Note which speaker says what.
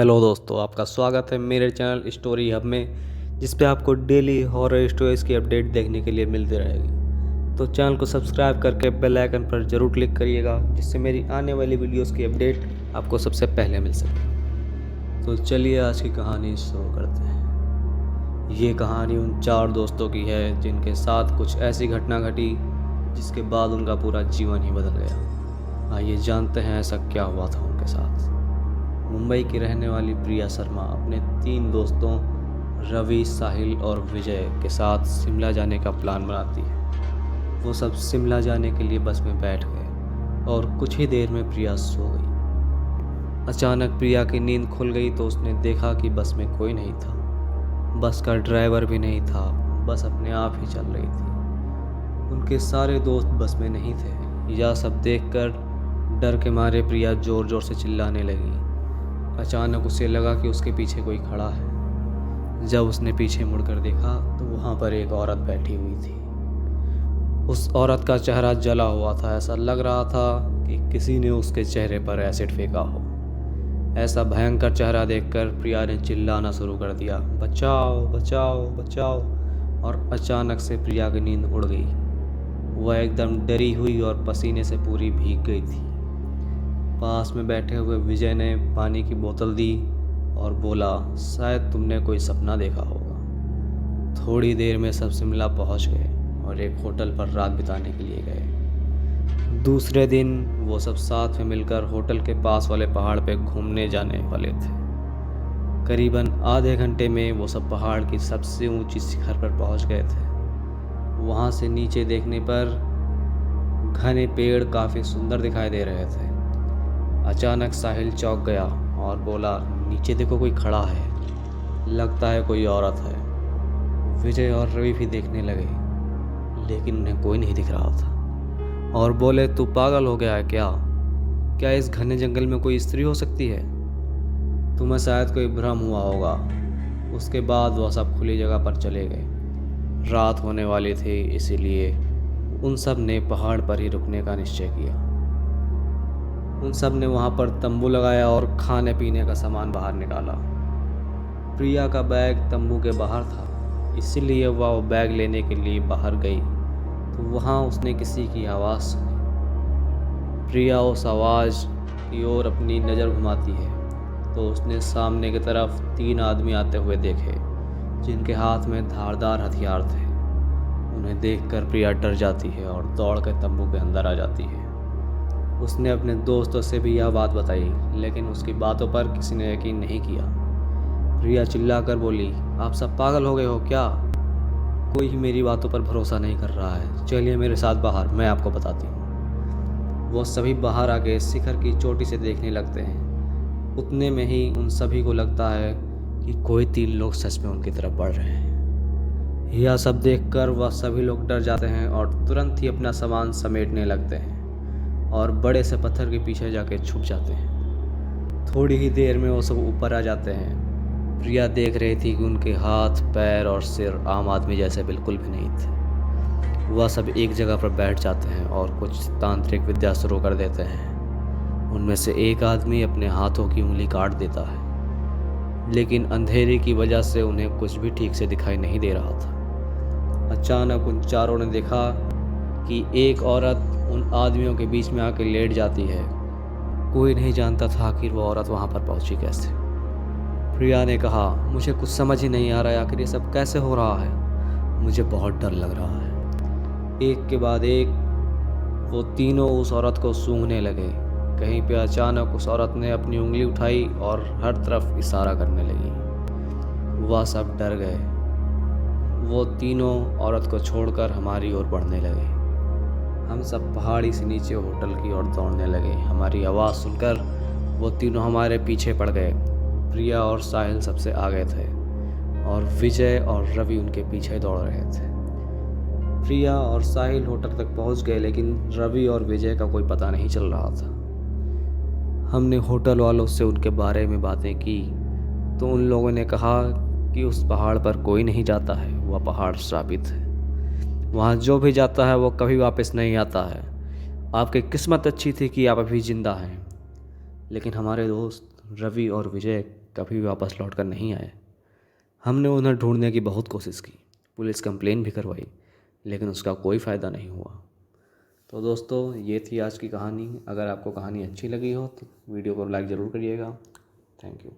Speaker 1: Hello दोस्तों, आपका स्वागत है मेरे चैनल स्टोरी हब में, जिस पे आपको डेली हॉरर स्टोरीज़ की अपडेट देखने के लिए मिलती रहेगी। तो चैनल को सब्सक्राइब करके बेल आइकन पर ज़रूर क्लिक करिएगा, जिससे मेरी आने वाली वीडियोस की अपडेट आपको सबसे पहले मिल सके। तो चलिए आज की कहानी शुरू करते हैं। ये कहानी उन 4 दोस्तों की है जिनके साथ कुछ ऐसी घटना घटी जिसके बाद उनका पूरा जीवन ही बदल गया। आइए जानते हैं ऐसा क्या हुआ था उनके साथ। मुंबई की रहने वाली प्रिया शर्मा अपने 3 दोस्तों रवि, साहिल और विजय के साथ शिमला जाने का प्लान बनाती है। वो सब शिमला जाने के लिए बस में बैठ गए और कुछ ही देर में प्रिया सो गई। अचानक प्रिया की नींद खुल गई तो उसने देखा कि बस में कोई नहीं था। बस का ड्राइवर भी नहीं था, बस अपने आप ही चल रही थी। उनके सारे दोस्त बस में नहीं थे। यह सब देखकर डर के मारे प्रिया ज़ोर ज़ोर से चिल्लाने लगी। अचानक उसे लगा कि उसके पीछे कोई खड़ा है। जब उसने पीछे मुड़कर देखा तो वहाँ पर एक औरत बैठी हुई थी। उस औरत का चेहरा जला हुआ था। ऐसा लग रहा था कि किसी ने उसके चेहरे पर एसिड फेंका हो। ऐसा भयंकर चेहरा देखकर प्रिया ने चिल्लाना शुरू कर दिया, बचाओ बचाओ बचाओ। और अचानक से प्रिया की नींद उड़ गई। वह एकदम डरी हुई और पसीने से पूरी भीग गई थी। पास में बैठे हुए विजय ने पानी की बोतल दी और बोला, शायद तुमने कोई सपना देखा होगा। थोड़ी देर में सब शिमला पहुंच गए और एक होटल पर रात बिताने के लिए गए। दूसरे दिन वो सब साथ में मिलकर होटल के पास वाले पहाड़ पे घूमने जाने वाले थे। करीबन आधे घंटे में वो सब पहाड़ की सबसे ऊंची शिखर पर पहुंच गए थे। वहाँ से नीचे देखने पर घने पेड़ काफ़ी सुंदर दिखाई दे रहे थे। अचानक साहिल चौंक गया और बोला, नीचे देखो कोई खड़ा है, लगता है कोई औरत है। विजय और रवि भी देखने लगे, लेकिन उन्हें कोई नहीं दिख रहा था और बोले, तू पागल हो गया है क्या? क्या इस घने जंगल में कोई स्त्री हो सकती है? तुम्हें शायद कोई भ्रम हुआ होगा। उसके बाद वह सब खुली जगह पर चले गए। रात होने वाली थी, इसीलिए उन सब ने पहाड़ पर ही रुकने का निश्चय किया। उन सब ने वहाँ पर तंबू लगाया और खाने पीने का सामान बाहर निकाला। प्रिया का बैग तंबू के बाहर था, इसीलिए वह बैग लेने के लिए बाहर गई तो वहाँ उसने किसी की आवाज़ सुनी। प्रिया उस आवाज़ की ओर अपनी नज़र घुमाती है तो उसने सामने की तरफ 3 आदमी आते हुए देखे, जिनके हाथ में धारदार हथियार थे। उन्हें देखकर प्रिया डर जाती है और दौड़ कर तंबू के अंदर आ जाती है। उसने अपने दोस्तों से भी यह बात बताई, लेकिन उसकी बातों पर किसी ने यकीन नहीं किया। प्रिया चिल्लाकर बोली, आप सब पागल हो गए हो क्या? कोई ही मेरी बातों पर भरोसा नहीं कर रहा है। चलिए मेरे साथ बाहर, मैं आपको बताती हूँ। वो सभी बाहर आके शिखर की चोटी से देखने लगते हैं। उतने में ही उन सभी को लगता है कि कोई 3 लोग सच में उनकी तरफ बढ़ रहे हैं। यह सब देखकर वह सभी लोग डर जाते हैं और तुरंत ही अपना सामान समेटने लगते हैं और बड़े से पत्थर के पीछे जाके छुप जाते हैं। थोड़ी ही देर में वो सब ऊपर आ जाते हैं। प्रिया देख रही थी कि उनके हाथ, पैर और सिर आम आदमी जैसे बिल्कुल भी नहीं थे। वह सब एक जगह पर बैठ जाते हैं और कुछ तांत्रिक विद्या शुरू कर देते हैं। उनमें से एक आदमी अपने हाथों की उंगली काट देता है, लेकिन अंधेरे की वजह से उन्हें कुछ भी ठीक से दिखाई नहीं दे रहा था। अचानक उन चारों ने देखा कि एक औरत उन आदमियों के बीच में आकर लेट जाती है। कोई नहीं जानता था आखिर वो औरत वहाँ पर पहुँची कैसे। प्रिया ने कहा, मुझे कुछ समझ ही नहीं आ रहा है, आखिर ये सब कैसे हो रहा है। मुझे बहुत डर लग रहा है। एक के बाद एक वो तीनों उस औरत को सूंघने लगे। कहीं पे अचानक उस औरत ने अपनी उंगली उठाई और हर तरफ इशारा करने लगी। वह सब डर गए। वो तीनों औरत को छोड़कर हमारी ओर बढ़ने लगे। हम सब पहाड़ी से नीचे होटल की ओर दौड़ने लगे। हमारी आवाज़ सुनकर वो तीनों हमारे पीछे पड़ गए। प्रिया और साहिल सबसे आगे थे और विजय और रवि उनके पीछे दौड़ रहे थे। प्रिया और साहिल होटल तक पहुंच गए, लेकिन रवि और विजय का कोई पता नहीं चल रहा था। हमने होटल वालों से उनके बारे में बातें की तो उन लोगों ने कहा कि उस पहाड़ पर कोई नहीं जाता है, वह पहाड़ श्रापित है। वहाँ जो भी जाता है वो कभी वापस नहीं आता है। आपकी किस्मत अच्छी थी कि आप अभी ज़िंदा हैं। लेकिन हमारे दोस्त रवि और विजय कभी भी वापस लौट कर नहीं आए। हमने उन्हें ढूंढने की बहुत कोशिश की, पुलिस कंप्लेन भी करवाई, लेकिन उसका कोई फ़ायदा नहीं हुआ। तो दोस्तों, ये थी आज की कहानी। अगर आपको कहानी अच्छी लगी हो तो वीडियो को लाइक ज़रूर करिएगा। Thank you.